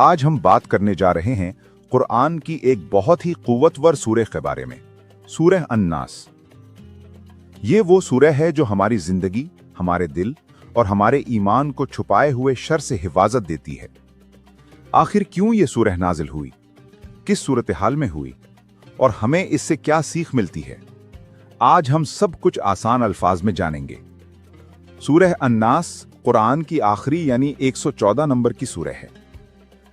आज हम बात करने जा रहे हैं कुरान की एक बहुत ही कुव्वतवर सूरह के बारे में, सूरह अन्नास। ये वो सूरह है जो हमारी जिंदगी, हमारे दिल और हमारे ईमान को छुपाए हुए शर से हिफाजत देती है। आखिर क्यों ये सूरह नाजिल हुई, किस सूरत हाल में हुई और हमें इससे क्या सीख मिलती है, आज हम सब कुछ आसान अल्फाज में जानेंगे। सूरह अन्नास कुरान की आखिरी यानी 114 नंबर की सूरह है।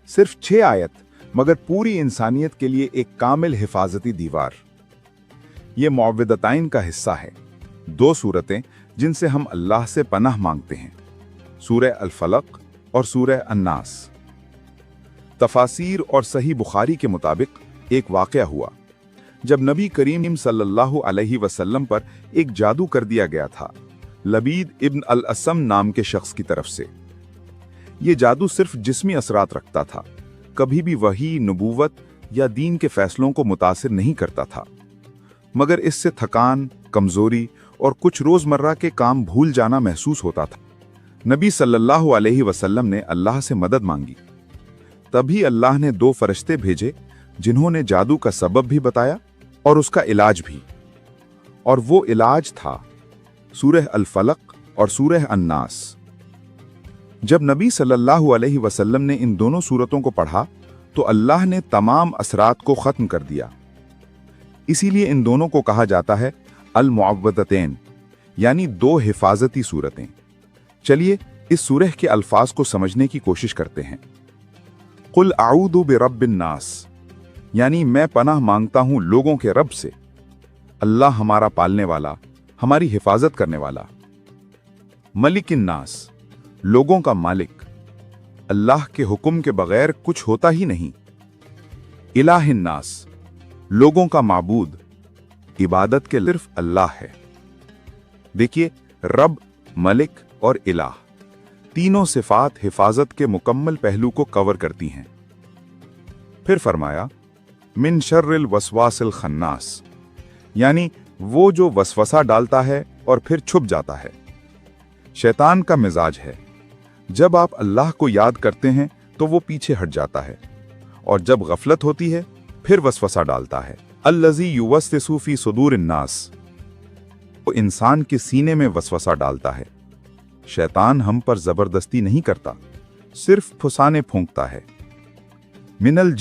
सिर्फ 6 आयत, मगर पूरी इंसानियत के लिए एक कामिल हिफाजती दीवार। ये मुअव्विदतैन का हिस्सा है, 2 सूरतें जिनसे हम अल्लाह से पनाह मांगते हैं, सूरह अल-फलक और सूरह अन्नास। तफासीर और सही बुखारी के मुताबिक एक वाक़या हुआ जब नबी करीम सल्लल्लाहु अलैहि वसल्लम पर एक जादू कर दिया गया था, लबीद इब्न अल-असम नाम के शख्स की तरफ से। ये जादू सिर्फ जिस्मी असरात रखता था, कभी भी वही, नबूवत या दीन के फैसलों को मुतासिर नहीं करता था, मगर इससे थकान, कमजोरी और कुछ रोजमर्रा के काम भूल जाना महसूस होता था। नबी सल्लल्लाहु अलैहि वसल्लम ने अल्लाह से मदद मांगी। तभी अल्लाह ने 2 फरिश्ते भेजे जिन्होंने जादू का सबब भी बताया और उसका इलाज भी। और वो इलाज था सूरह अल-फलक और सूरह अन्नास। जब नबी सल्लल्लाहु अलैहि वसल्लम ने इन दोनों सूरतों को पढ़ा तो अल्लाह ने तमाम असरात को खत्म कर दिया। इसीलिए इन दोनों को कहा जाता है अल-मुअव्वदतैन, यानी 2 हिफाजती सूरतें। चलिए इस सूरह के अल्फाज को समझने की कोशिश करते हैं। कुल आऊदु बिरब्बिन नास, यानी मैं पनाह मांगता हूं लोगों के रब से। अल्लाह हमारा पालने वाला, हमारी हिफाजत करने वाला। मलिकिन नास, लोगों का मालिक, अल्लाह के हुक्म के बगैर कुछ होता ही नहीं। इलाहिन नास, लोगों का माबूद, इबादत के सिर्फ अल्लाह है। देखिए, रब, मलिक और इलाह, तीनों सिफात हिफाजत के मुकम्मल पहलू को कवर करती हैं। फिर फरमाया मिन शर्रिल वसवासिल खन्नास, यानी वो जो वसवसा डालता है और फिर छुप जाता है। शैतान का मिजाज है, जब आप अल्लाह को याद करते हैं तो वो पीछे हट जाता है, और जब गफलत होती है फिर वसवसा डालता है। अल्लज़ी युवस्विसु फी सुदूरिन नास, वो इंसान के सीने में वसवसा डालता है। शैतान हम पर जबरदस्ती नहीं करता, सिर्फ फुसाने फूंकता है। मिनल